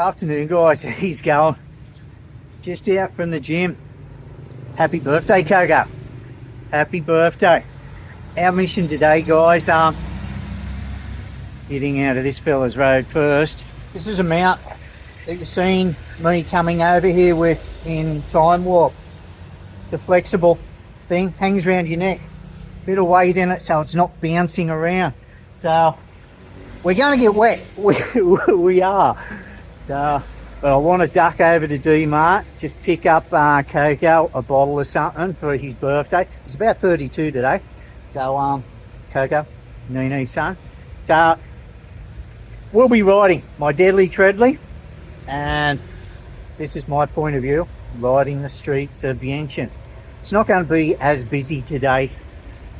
Afternoon, guys. He's going. Just out from the gym. Happy birthday, Kogo. Happy birthday. Our mission today, guys, getting out of this fella's road first. This is a mount that you've seen me coming over here with in Time Warp. It's a flexible thing, hangs around your neck. Bit of weight in it so it's not bouncing around. So we're going to get wet. We are. But I want to duck over to D-Mart, just pick up Coco a bottle of something for his birthday. He's about 32 today. So Coco, Neenee's son. So we'll be riding my deadly treadly, and this is my point of view, riding the streets of Vientiane. It's not going to be as busy today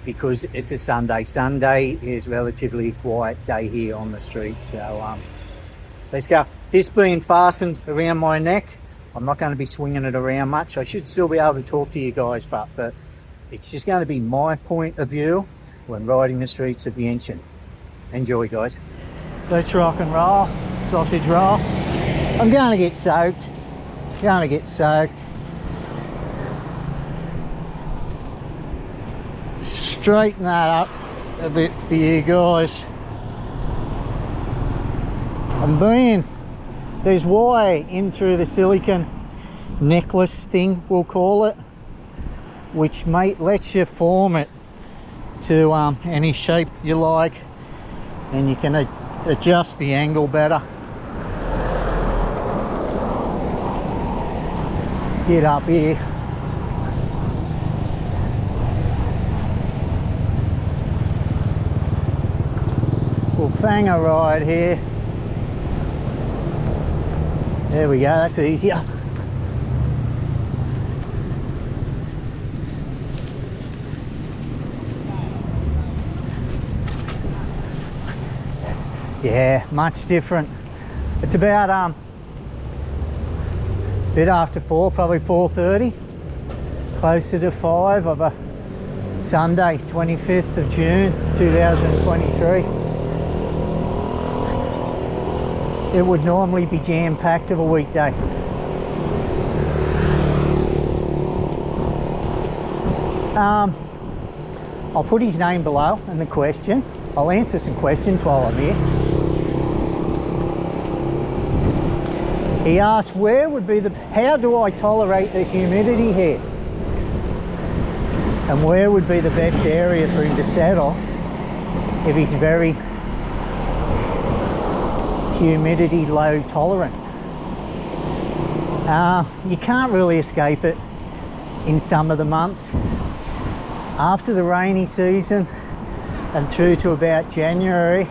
because it's a Sunday. Sunday is relatively a quiet day here on the streets. So let's go. This being fastened around my neck, I'm not going to be swinging it around much. I should still be able to talk to you guys, but it's just going to be my point of view when riding the streets of Vientiane. Enjoy, guys. Let's rock and roll. Sausage roll. I'm going to get soaked. Straighten that up a bit for you guys. There's wire in through the silicone necklace thing, we'll call it, which lets you form it to any shape you like, and you can adjust the angle better. Get up here. We'll fang a ride here. There we go, that's easier. Yeah, much different. It's about a bit after 4, probably 4:30, closer to 5 of a Sunday, 25th of June 2023. It would normally be jam-packed of a weekday. I'll put his name below in the question. I'll answer some questions while I'm here. He asked, how do I tolerate the humidity here? And where would be the best area for him to settle if he's very humidity low tolerant? You can't really escape it in some of the months. After the rainy season and through to about January,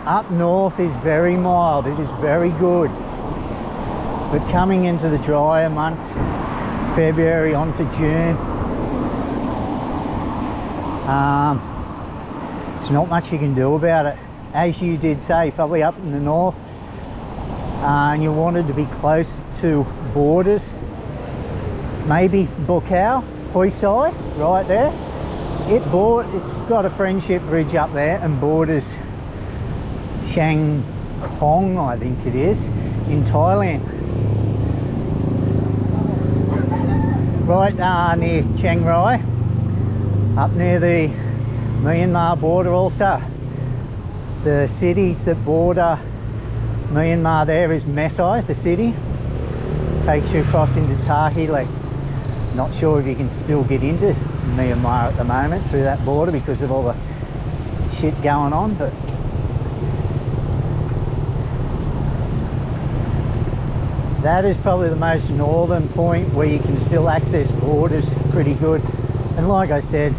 up north is very mild, it is very good. But coming into the drier months, February on to June, there's not much you can do about it. As you did say, probably up in the north, and you wanted to be close to borders, maybe Bukau, Hoi Sai, right there. It's got a friendship bridge up there and borders Chiang Khong, I think it is, in Thailand. Right near Chiang Rai, up near the Myanmar border also. The cities that border Myanmar there is Mesai, the city. Takes you across into Tahile. Not sure if you can still get into Myanmar at the moment through that border because of all the shit going on, but that is probably the most northern point where you can still access borders pretty good. And like I said,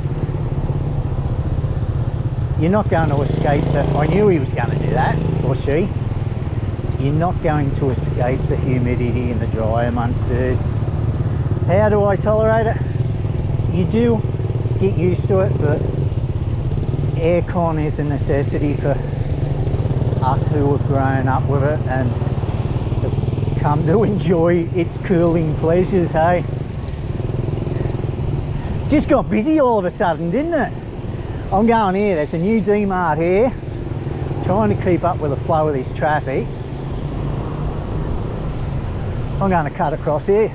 you're not going to escape I knew he was going to do that, or she. You're not going to escape the humidity in the drier months, dude. How do I tolerate it? You do get used to it, but aircon is a necessity for us who have grown up with it and have come to enjoy its cooling pleasures, hey? Just got busy all of a sudden, didn't it? I'm going here, there's a new D-Mart here, trying to keep up with the flow of this traffic. I'm going to cut across here.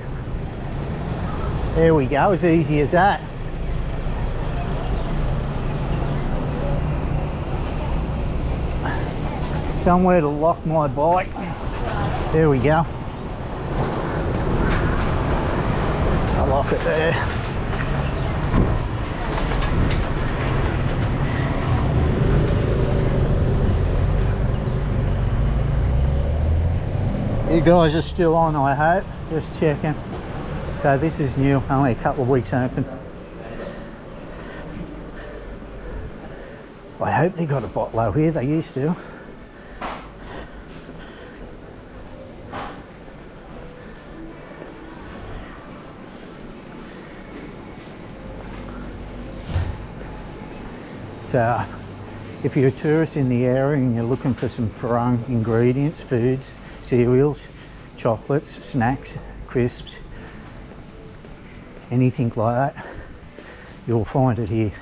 There we go, as easy as that. Somewhere to lock my bike. There we go. I'll lock it there. You guys are still on, I hope. Just checking. So this is new, only a couple of weeks open. I hope they got a bottle here, they used to. So if you're a tourist in the area and you're looking for some farang ingredients, foods, cereals, chocolates, snacks, crisps, anything like that, you'll find it here.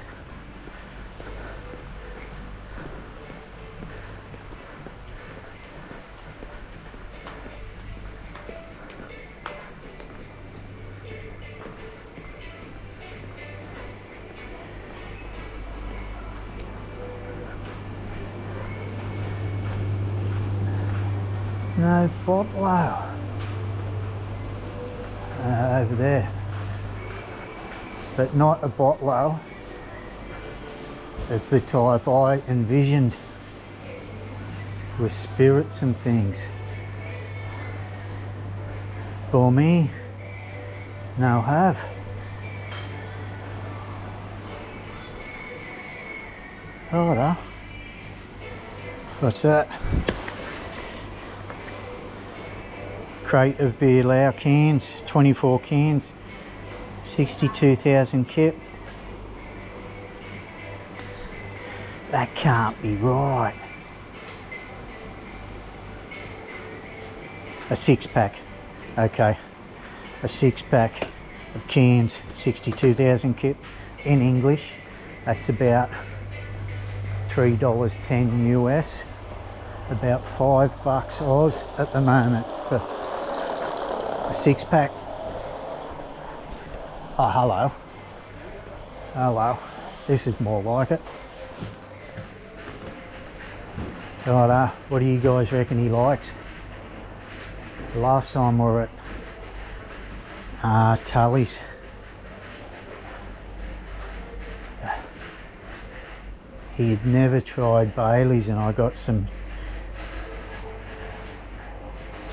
No bottle over there, but not a bottle as the type I envisioned, with spirits and things. For me, no have. Righto. What's that? Crate of P.D.R Lao cans, 24 cans, 62,000 kip. That can't be right. A 6-pack, okay. A 6-pack of cans, 62,000 kip. In English, that's about $3.10 US, about $5 Oz at the moment for a 6-pack. Oh, hello. Hello. This is more like it. Right, what do you guys reckon he likes? Last time we were at Tully's, he had never tried Bailey's, and I got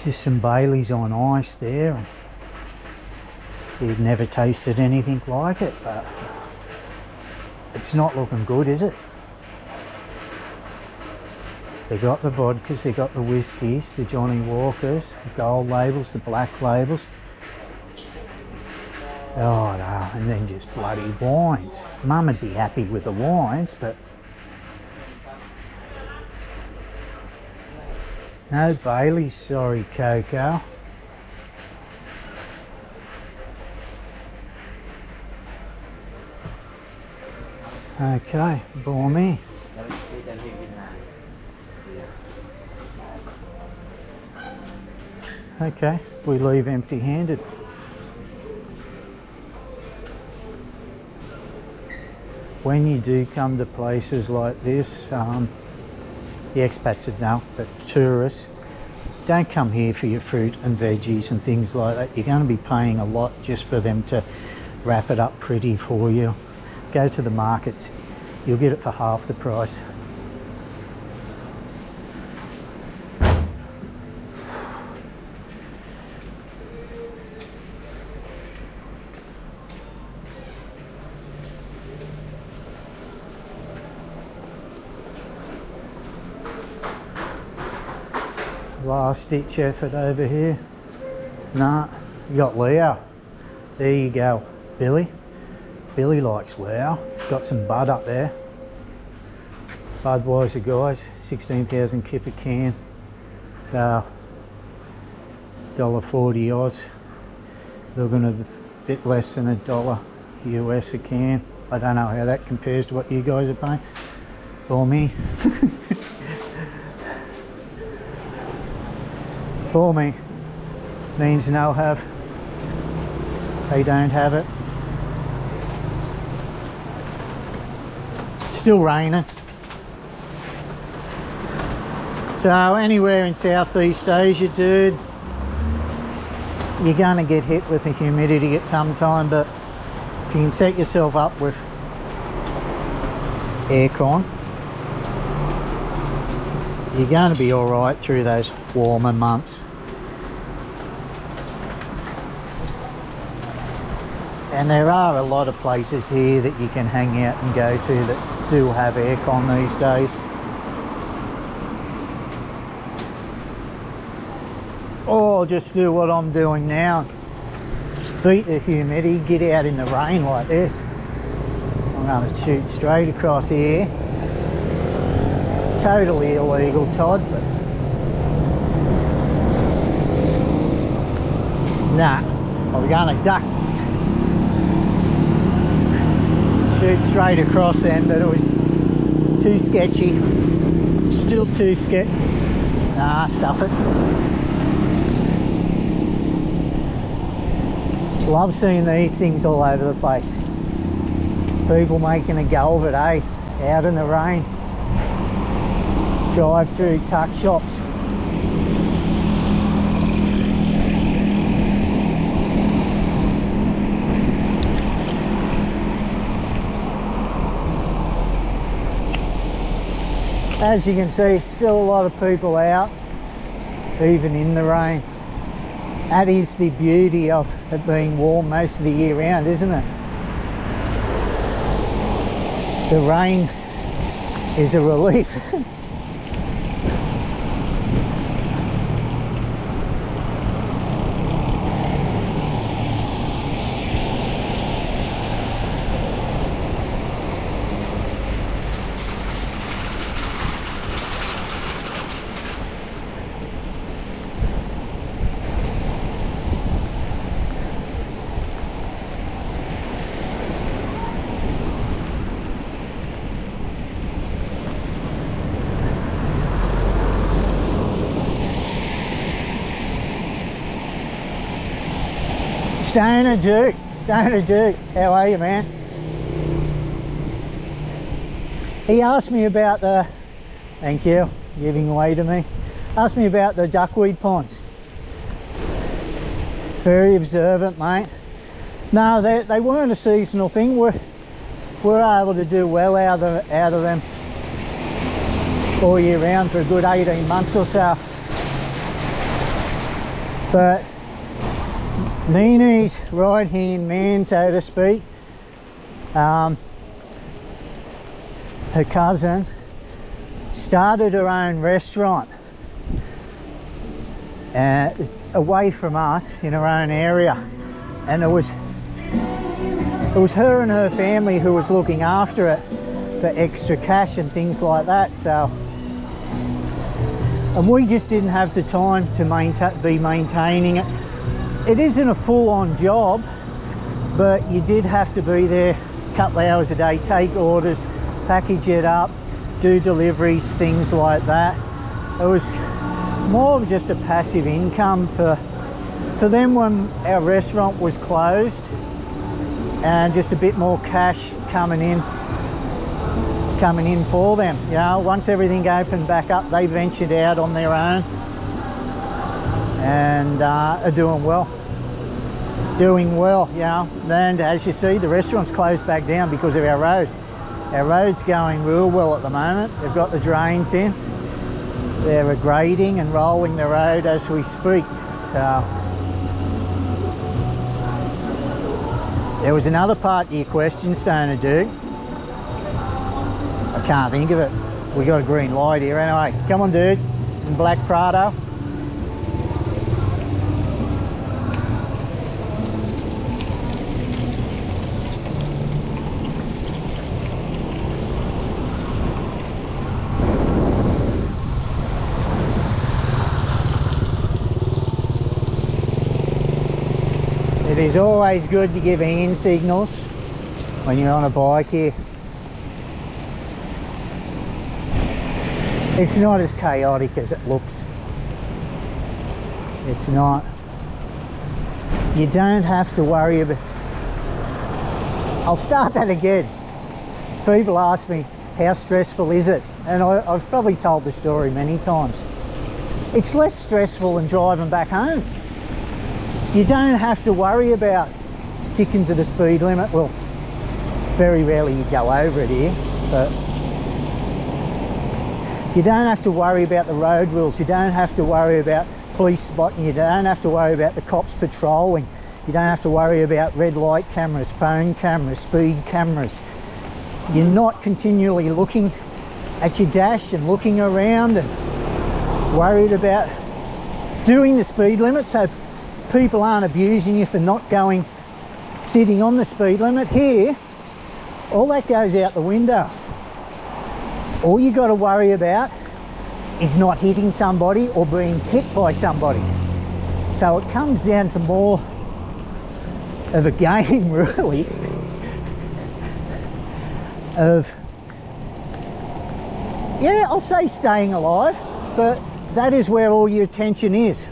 just some Bailey's on ice there. He'd never tasted anything like it, but it's not looking good, is it? They got the vodkas, they got the whiskies, the Johnny Walkers, the gold labels, the black labels. Oh no, and then just bloody wines. Mum would be happy with the wines, but no Bailey's, sorry Coco. Okay, bore me. Okay, we leave empty-handed. When you do come to places like this, the expats would know, but tourists, don't come here for your fruit and veggies and things like that. You're going to be paying a lot just for them to wrap it up pretty for you. Go to the markets, you'll get it for half the price. Last ditch effort over here. Nah, you got Lao. There you go, Billy. Billy likes Lao. Got some bud up there. Budweiser guys, 16,000 kip a can. So $1.40 Oz. Looking at a bit less than $1 US a can. I don't know how that compares to what you guys are paying. For me. For me. means no have. They don't have it. Still raining. So anywhere in Southeast Asia, dude, you're going to get hit with the humidity at some time, but if you can set yourself up with aircon, you're going to be alright through those warmer months. And there are a lot of places here that you can hang out and go to that do have aircon these days. Or just do what I'm doing now. Beat the humidity, get out in the rain like this. I'm going to shoot straight across here. Totally illegal, Todd, but nah, I was going to duck. Shoot straight across then, but it was too sketchy. Still too sketchy. Nah, stuff it. Love seeing these things all over the place. People making a go of it, eh? Out in the rain. Drive through tuck shops. As you can see, still a lot of people out, even in the rain. That is the beauty of it being warm most of the year round, isn't it? The rain is a relief. Stoner Duke, how are you, man? He asked me about the, thank you, giving way to me, asked me about the duckweed ponds. Very observant, mate. No, they weren't a seasonal thing. We're able to do well out of them all year round for a good 18 months or so. But Neenee's right hand man, so to speak, her cousin started her own restaurant away from us in her own area, and it was her and her family who was looking after it for extra cash and things like that. So, and we just didn't have the time to be maintaining it. It isn't a full-on job, but you did have to be there a couple of hours a day, take orders, package it up, do deliveries, things like that. It was more of just a passive income for them when our restaurant was closed, and just a bit more cash coming in for them. You know, once everything opened back up, they ventured out on their own and are doing well, you know. And as you see, the restaurant's closed back down because of our road. Our road's going real well at the moment. They've got the drains in, they're grading and rolling the road as we speak. So there was another part to your question, Stoner Dude. I can't think of it. We got a green light here anyway. Come on, dude, in black Prado. It is always good to give hand signals when you're on a bike here. It's not as chaotic as it looks. It's not. You don't have to worry about... I'll start that again. People ask me, how stressful is it? And I've probably told the story many times. It's less stressful than driving back home. You don't have to worry about sticking to the speed limit. Well, very rarely you go over it here, but you don't have to worry about the road rules. You don't have to worry about police spotting. You don't have to worry about the cops patrolling. You don't have to worry about red light cameras, phone cameras, speed cameras. You're not continually looking at your dash and looking around and worried about doing the speed limit so people aren't abusing you for not going, sitting on the speed limit. Here, all that goes out the window. All you got to worry about is not hitting somebody or being hit by somebody. So it comes down to more of a game, really, of, yeah, I'll say staying alive, but that is where all your attention is,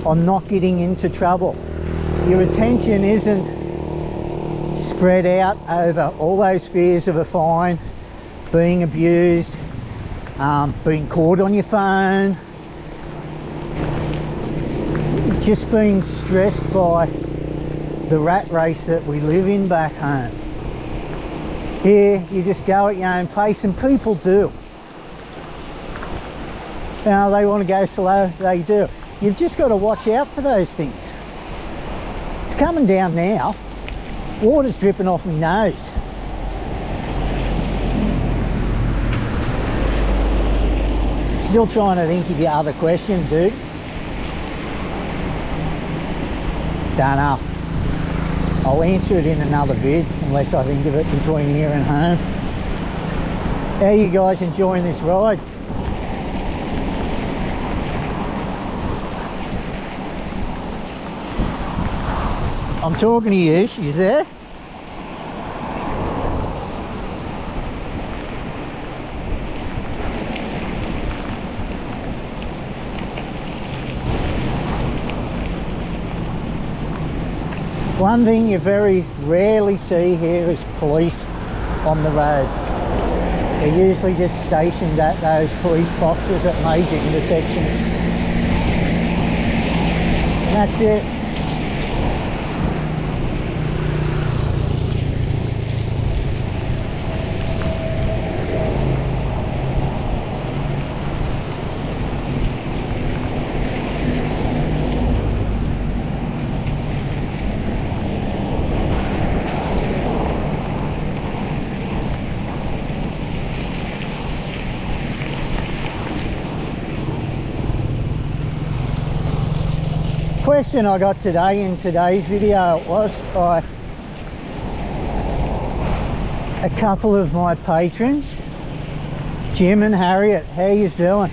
on not getting into trouble. Your attention isn't spread out over all those fears of a fine, being abused, being caught on your phone, just being stressed by the rat race that we live in back home. Here, you just go at your own pace, and people do. Now, they want to go slow, they do. You've just got to watch out for those things. It's coming down now. Water's dripping off my nose. Still trying to think of your other question, dude. Don't know. I'll answer it in another vid, unless I think of it between here and home. How are you guys enjoying this ride? I'm talking to you, she's there. One thing you very rarely see here is police on the road. They're usually just stationed at those police boxes at major intersections. And that's it. Question I got today in today's video was by a couple of my patrons, Jim and Harriet. How you doing?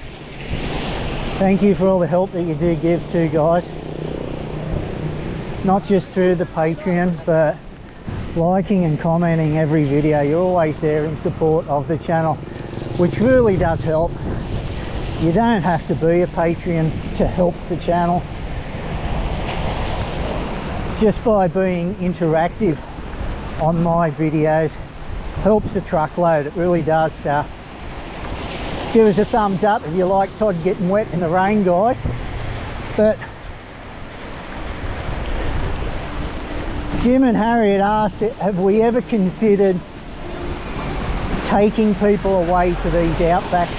Thank you for all the help that you do give to, guys, not just through the Patreon, but liking and commenting every video. You're always there in support of the channel, which really does help. You don't have to be a Patreon to help the channel. Just by being interactive on my videos helps a truckload. It really does. Give us a thumbs up if you like Todd getting wet in the rain, guys. But Jim and Harriet asked, have we ever considered taking people away to these outback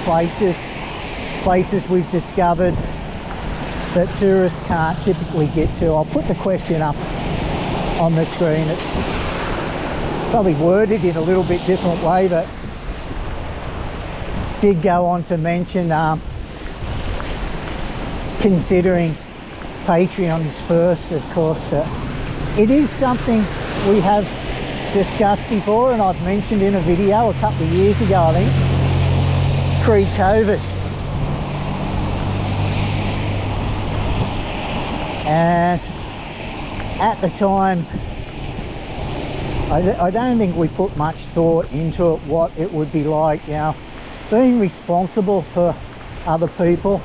places we've discovered that tourists can't typically get to? I'll put the question up on the screen. It's probably worded in a little bit different way, but did go on to mention considering Patreons first, of course. But it is something we have discussed before, and I've mentioned in a video a couple of years ago, I think, pre-COVID. And at the time, I don't think we put much thought into it, what it would be like, you know, being responsible for other people.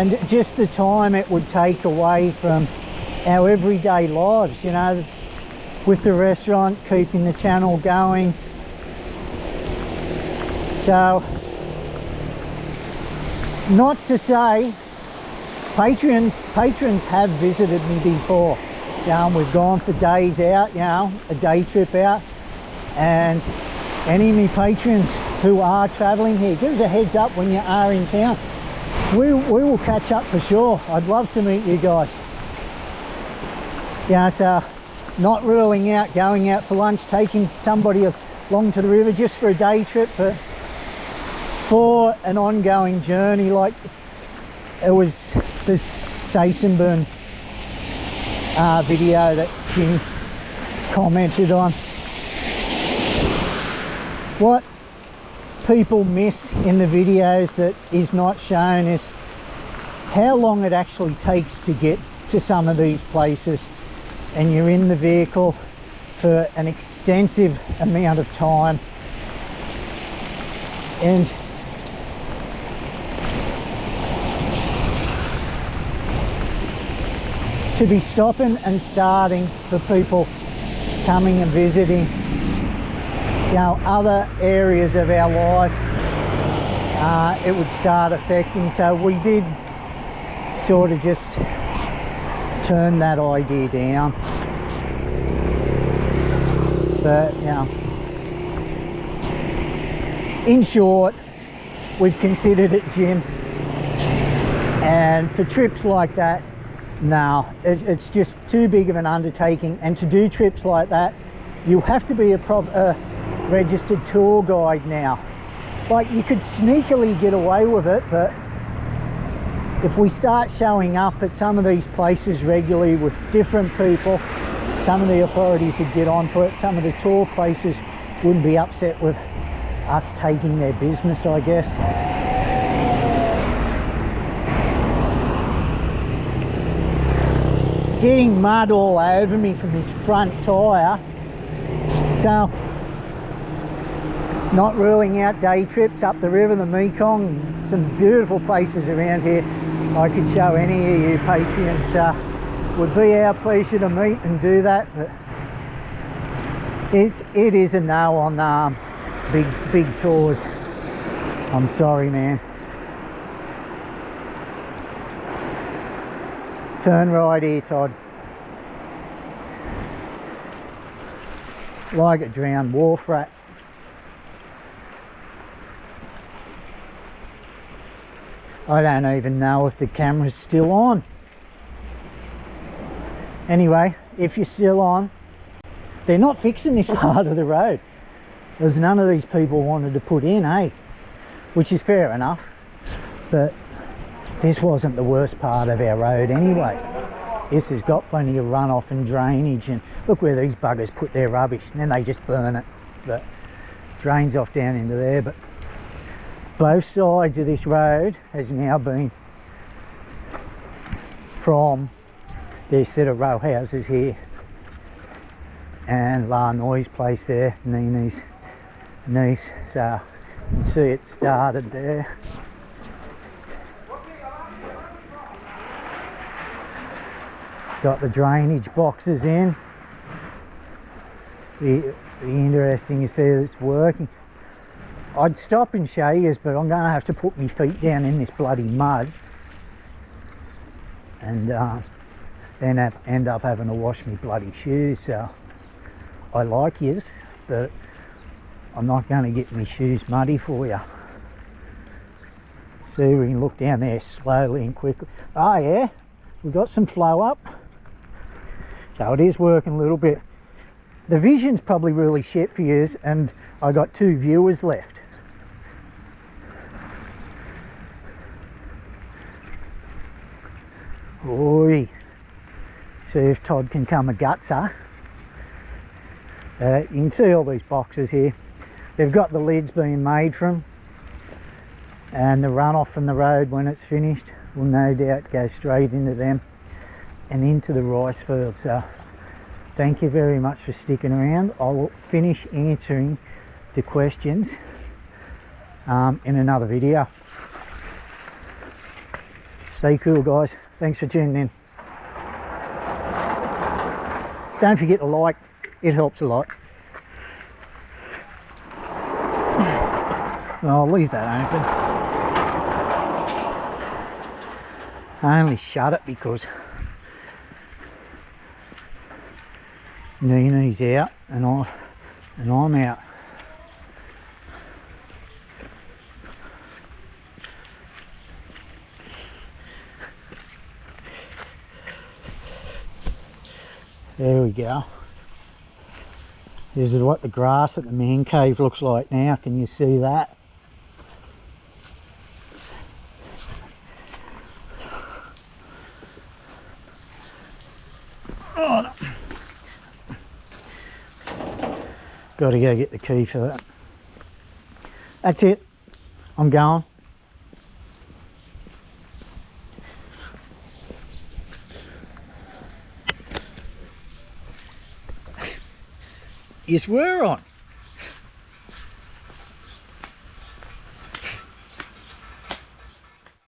and just the time it would take away from our everyday lives, you know, with the restaurant, keeping the channel going. So, not to say, patrons have visited me before. You know, we've gone for days out, you know, a day trip out, and any of my patrons who are travelling here, give us a heads up when you are in town. We will catch up for sure. I'd love to meet you guys. Yeah, so not ruling out going out for lunch, taking somebody along to the river just for a day trip, but for an ongoing journey, like it was the Sikhottabong video that Jimmy commented on. What people miss in the videos that is not shown is how long it actually takes to get to some of these places, and you're in the vehicle for an extensive amount of time, and to be stopping and starting for people coming and visiting, you know, other areas of our life, it would start affecting. So we did sort of just turn that idea down. But, you know, in short, we've considered it, Jim, and for trips like that, no, it's just too big of an undertaking. And to do trips like that, you have to be a registered tour guide now. Like, you could sneakily get away with it, but if we start showing up at some of these places regularly with different people, some of the authorities would get onto it. Some of the tour places wouldn't be upset with us taking their business, I guess. Getting mud all over me from this front tyre. So, not ruling out day trips up the river, the Mekong. Some beautiful places around here I could show any of you patrons. Would be our pleasure to meet and do that, but it is a no on big tours. I'm sorry, man. Turn right here, Todd. Like a drowned wharf rat. I don't even know if the camera's still on. Anyway, if you're still on, they're not fixing this part of the road. There's none of these people wanted to put in, eh? Which is fair enough, but this wasn't the worst part of our road anyway. This has got plenty of runoff and drainage, and look where these buggers put their rubbish, and then they just burn it. But drains off down into there. But both sides of this road has now been, from this set of row houses here and La Noi's place there, Neenee's niece. So you can see it started there. Got the drainage boxes in. Be interesting to see that it's working. I'd stop and show you, but I'm going to have to put my feet down in this bloody mud, and then end up having to wash my bloody shoes. So I like yous, but I'm not going to get my shoes muddy for you. See, we can look down there slowly and quickly. Oh yeah, we got some flow up. So it is working a little bit. The vision's probably really shit for yous, and I got 2 viewers left. Oi. See if Todd can come a gutser. You can see all these boxes here. They've got the lids being made from, and the runoff from the road when it's finished will no doubt go straight into them and into the rice field. So thank you very much for sticking around. I will finish answering the questions in another video. Stay cool, guys. Thanks for tuning in. Don't forget to like, it helps a lot. I'll leave that open. I only shut it because Neenee's out and I'm out. There we go. This is what the grass at the man cave looks like now. Can you see that? Oh, no. Got to go get the key for that. That's it. I'm going. Yes, we're on.